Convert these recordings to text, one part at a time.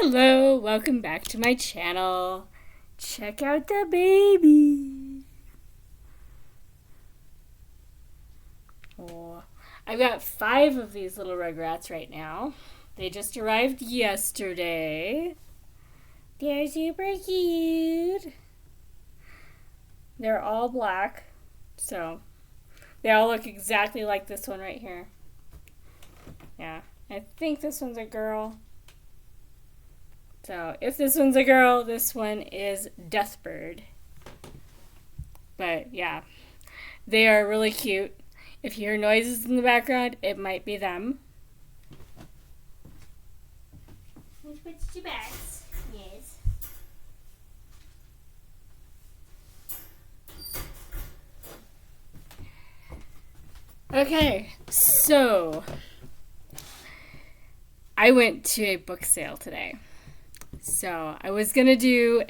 Hello, welcome back to my channel. Check out the baby. Oh, I've got 5 of these little Rugrats right now. They just arrived yesterday. They're super cute. They're all black, so they all look exactly like this one right here. Yeah, I think this one's a girl. So if this one's a girl, this one is Deathbird. But yeah, they are really cute. If you hear noises in the background, it might be them. Which two bags? Yes. Okay, so I went to a book sale today. So I was going to do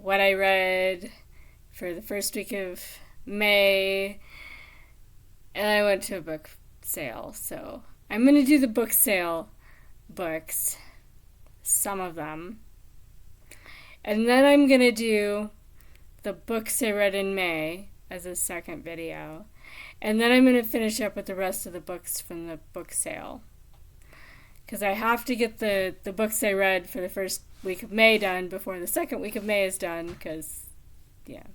what I read for the first week of May, and I went to a book sale. So I'm going to do the book sale books, some of them, and then I'm going to do the books I read in May as a second video, and then I'm going to finish up with the rest of the books from the book sale. Because I have to get the books I read for the first week of May done before the second week of May is done, because, yeah.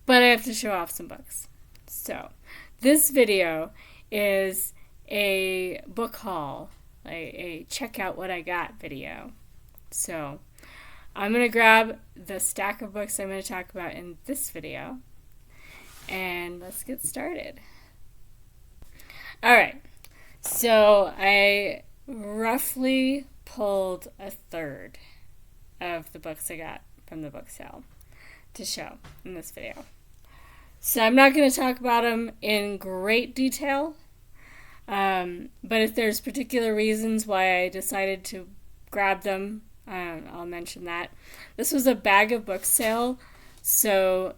But I have to show off some books. So, this video is a book haul, a check out what I got video. So, I'm going to grab the stack of books I'm going to talk about in this video, and let's get started. Alright. So I roughly pulled a third of the books I got from the book sale to show in this video. So I'm not going to talk about them in great detail, but if there's particular reasons why I decided to grab them, I'll mention that. This was a bag of books sale, so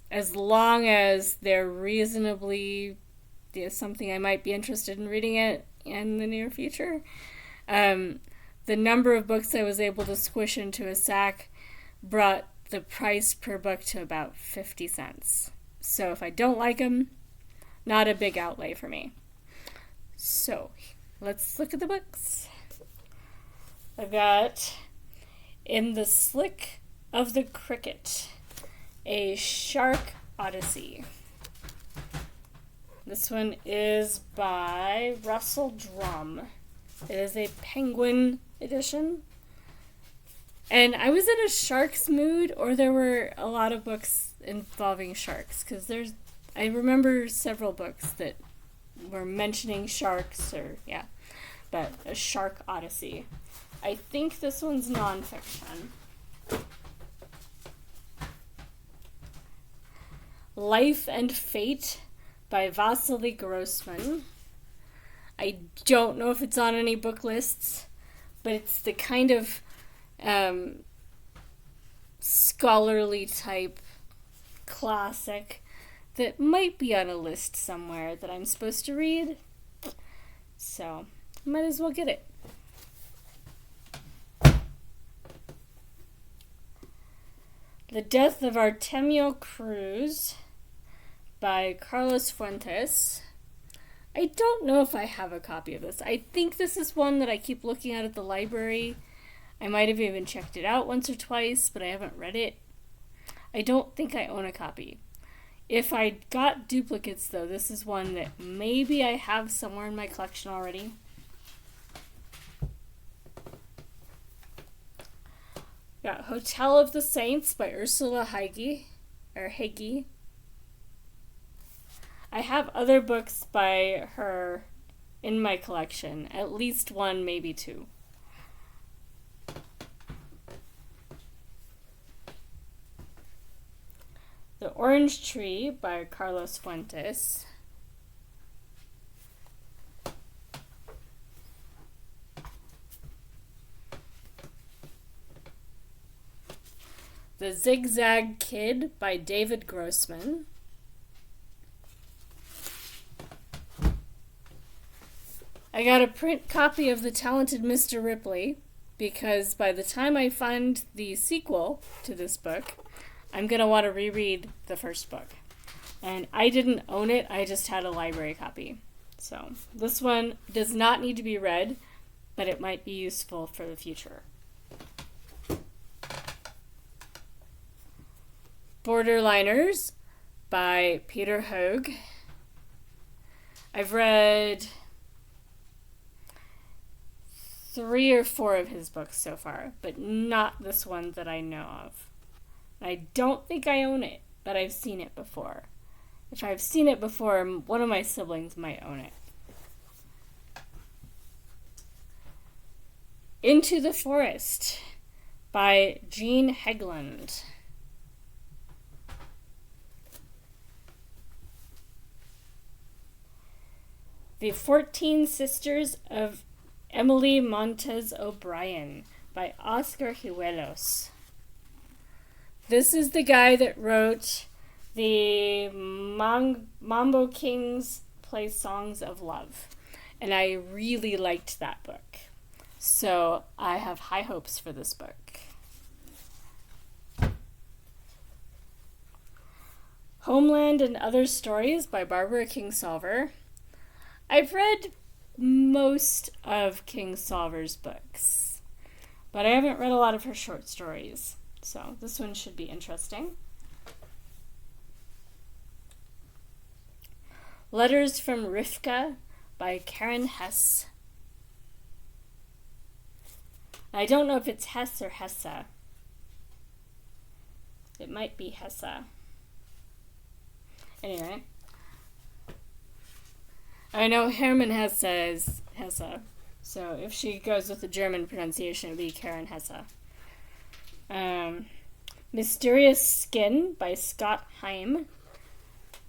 as long as they're reasonably something I might be interested in reading it in the near future. The number of books I was able to squish into a sack brought the price per book to about 50 cents. So if I don't like them, not a big outlay for me. So let's look at the books. I got In the Slick of the Cricket, a Shark Odyssey. This one is by Russell Drum. It is a Penguin edition. And I was in a sharks mood, or there were a lot of books involving sharks, because I remember several books that were mentioning sharks, but a Shark Odyssey. I think this one's nonfiction. Life and Fate by Vasily Grossman. I don't know if it's on any book lists, but it's the kind of scholarly type classic that might be on a list somewhere that I'm supposed to read. So, might as well get it. The Death of Artemio Cruz by Carlos Fuentes. I don't know if I have a copy of this. I think this is one that I keep looking at the library. I might have even checked it out once or twice, but I haven't read it. I don't think I own a copy. If I got duplicates, though, this is one that maybe I have somewhere in my collection already. Got Hotel of the Saints by Ursula Heggie. I have other books by her in my collection. At least one, maybe 2. The Orange Tree by Carlos Fuentes. The Zigzag Kid by David Grossman. I got a print copy of The Talented Mr. Ripley because by the time I find the sequel to this book, I'm going to want to reread the first book. And I didn't own it, I just had a library copy. So this one does not need to be read, but it might be useful for the future. Borderliners by Peter Hoeg. I've read 3 or 4 of his books so far, but not this one that I know of. I don't think I own it, but I've seen it before. If I've seen it before, one of my siblings might own it. Into the Forest by Jean Hegland. The 14 Sisters of Emily Montez O'Brien by Oscar Huelos. This is the guy that wrote the Mambo Kings Play Songs of Love. And I really liked that book. So I have high hopes for this book. Homeland and Other Stories by Barbara Kingsolver. I've read most of Kingsolver's books, but I haven't read a lot of her short stories, so this one should be interesting. Letters from Rivka by Karen Hess. I don't know if it's Hess or Hesse. It might be Hesse. Anyway. I know Hermann Hesse is Hesse, so if she goes with the German pronunciation, it would be Karen Hesse. Mysterious Skin by Scott Heim.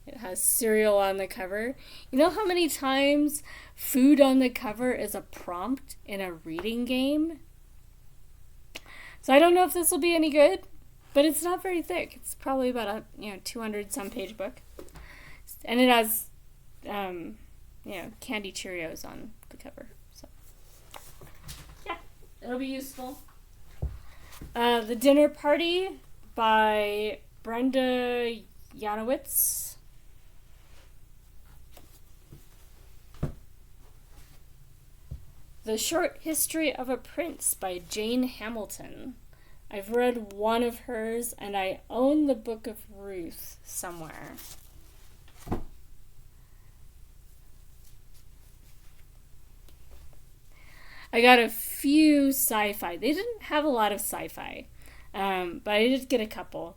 It has cereal on the cover. You know how many times food on the cover is a prompt in a reading game? So I don't know if this will be any good, but it's not very thick. It's probably about a 200 some page book. And it has candy Cheerios on the cover. So yeah, it'll be useful. The Dinner Party by Brenda Janowitz. The Short History of a Prince by Jane Hamilton. I've read one of hers, and I own the Book of Ruth somewhere. I got a few sci-fi. They didn't have a lot of sci-fi, but I did get a couple.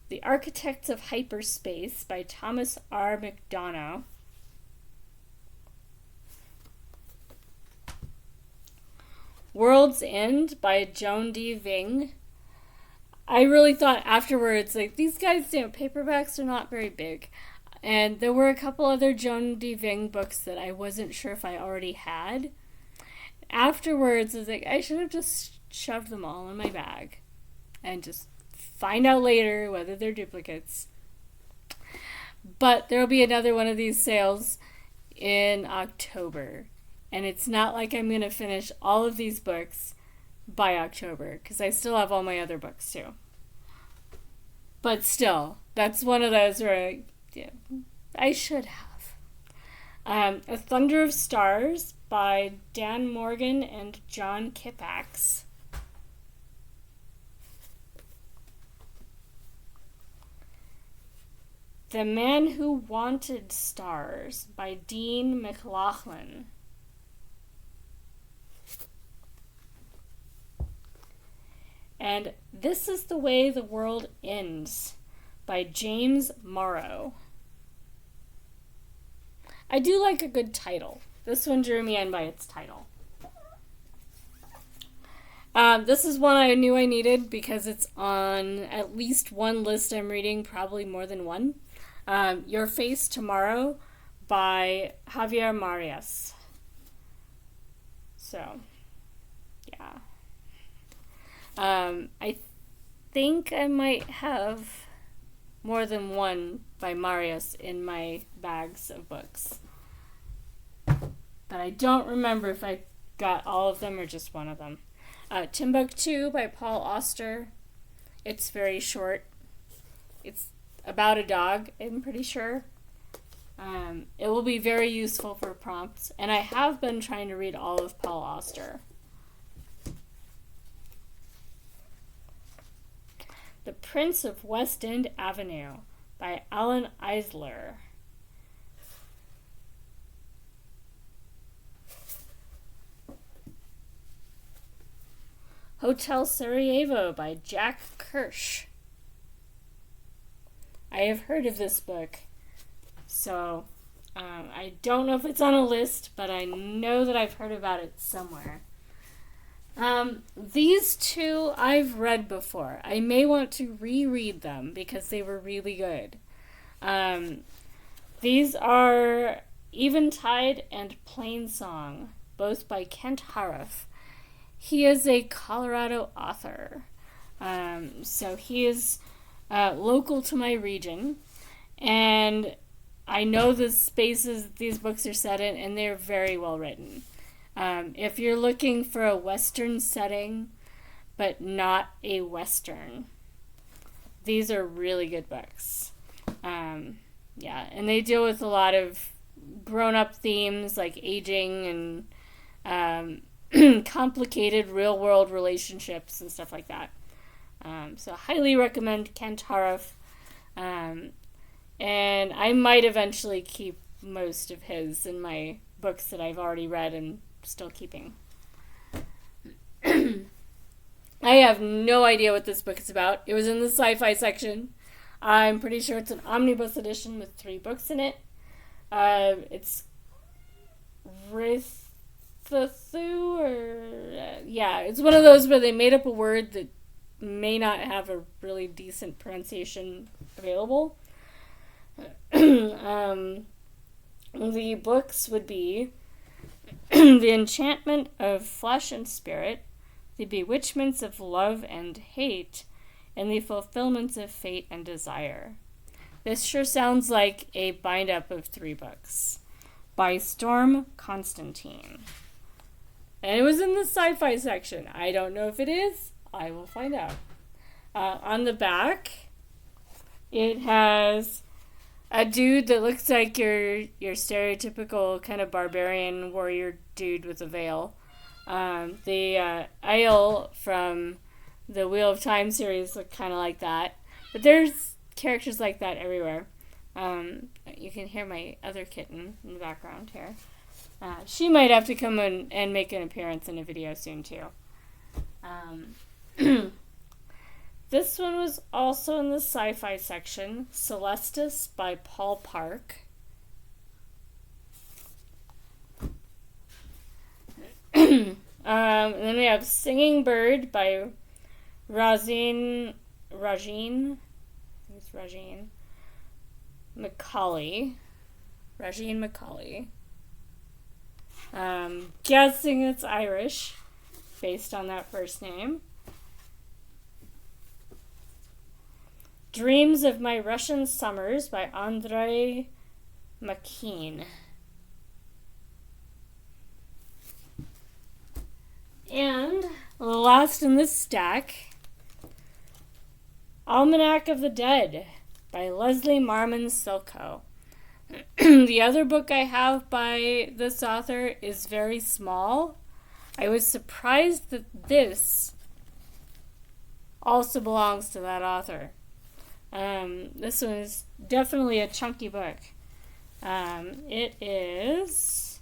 The Architects of Hyperspace by Thomas R. McDonough. World's End by Joan D. Ving. I really thought afterwards, these guys, paperbacks are not very big. And there were a couple other Joan D. Ving books that I wasn't sure if I already had. Afterwards, I was like, I should have just shoved them all in my bag and just find out later whether they're duplicates. But there will be another one of these sales in October. And it's not like I'm going to finish all of these books by October, because I still have all my other books too. But still, that's one of those where I should have. A Thunder of Stars by Dan Morgan and John Kippax. The Man Who Wanted Stars by Dean McLaughlin. And This Is the Way the World Ends by James Morrow. I do like a good title. This one drew me in by its title. This is one I knew I needed because it's on at least one list I'm reading, probably more than one. Your Face Tomorrow by Javier Marias. So, yeah. I think I might have more than one by Marias in my bags of books. but I don't remember if I got all of them or just one of them. Timbuktu by Paul Auster. It's very short. It's about a dog, I'm pretty sure. It will be very useful for prompts, and I have been trying to read all of Paul Auster. The Prince of West End Avenue by Alan Eisler. Hotel Sarajevo by Jack Kirsch. I have heard of this book, so I don't know if it's on a list, but I know that I've heard about it somewhere. These two I've read before. I may want to reread them because they were really good. These are Eventide and Plainsong, both by Kent Haruf. He is a Colorado author. So he is local to my region, and I know the spaces these books are set in, and they're very well written. If you're looking for a Western setting, but not a Western, these are really good books. Yeah, and they deal with a lot of grown-up themes like aging and complicated real-world relationships and stuff like that. So I highly recommend Kent Haruf. And I might eventually keep most of his in my books that I've already read and still keeping. I have no idea what this book is about. It was in the sci-fi section. I'm pretty sure it's an omnibus edition with 3 books in it. It's Rithathu, or yeah, it's one of those where they made up a word that may not have a really decent pronunciation available. The books would be The Enchantment of Flesh and Spirit, The Bewitchments of Love and Hate, and The Fulfillments of Fate and Desire. This sure sounds like a bind-up of 3 books. By Storm Constantine. And it was in the sci-fi section. I don't know if it is. I will find out. On the back, it has a dude that looks like your stereotypical kind of barbarian warrior dude with a veil. The Aiel from the Wheel of Time series look kind of like that. But there's characters like that everywhere. You can hear my other kitten in the background here. She might have to come in and make an appearance in a video soon, too. This one was also in the sci-fi section. Celestis by Paul Park. And then we have Singing Bird by Rajin McCauley. Guessing it's Irish, based on that first name. Dreams of My Russian Summers by Andrei Makin. And last in this stack, Almanac of the Dead by Leslie Marmon Silko. The other book I have by this author is very small. I was surprised that this also belongs to that author. This one is definitely a chunky book. It is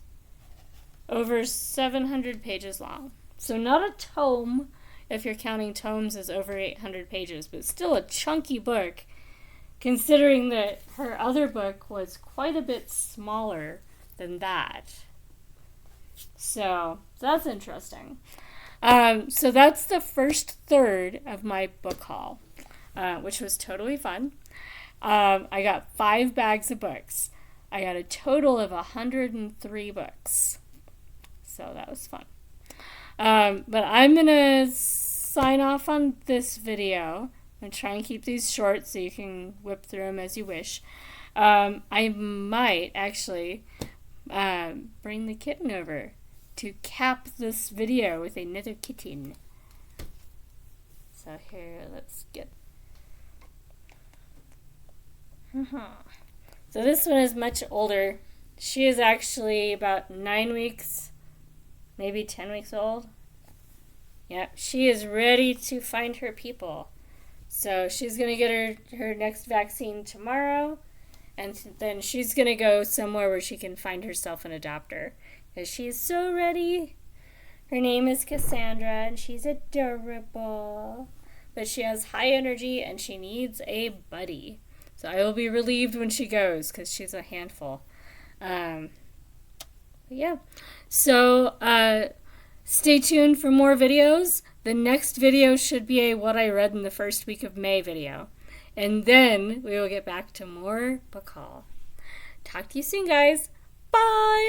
over 700 pages long. So not a tome, if you're counting tomes as over 800 pages, but still a chunky book, considering that her other book was quite a bit smaller than that. So that's interesting. So that's the first third of my book haul, which was totally fun. I got 5 bags of books. I got a total of 103 books. So that was fun. But I'm going to sign off on this video. I'm going to try and keep these short so you can whip through them as you wish. I might actually, bring the kitten over to cap this video with another kitten. So here, let's get... So this one is much older. She is actually about 9 weeks, maybe 10 weeks old. Yep, she is ready to find her people. So she's going to get her next vaccine tomorrow, and then she's going to go somewhere where she can find herself an adopter, because she's so ready. Her name is Cassandra, and she's adorable. But she has high energy, and she needs a buddy. So I will be relieved when she goes, because she's a handful. Yeah. So stay tuned for more videos. The next video should be a What I Read in the First Week of May video. And then we will get back to more book haul. Talk to you soon, guys. Bye!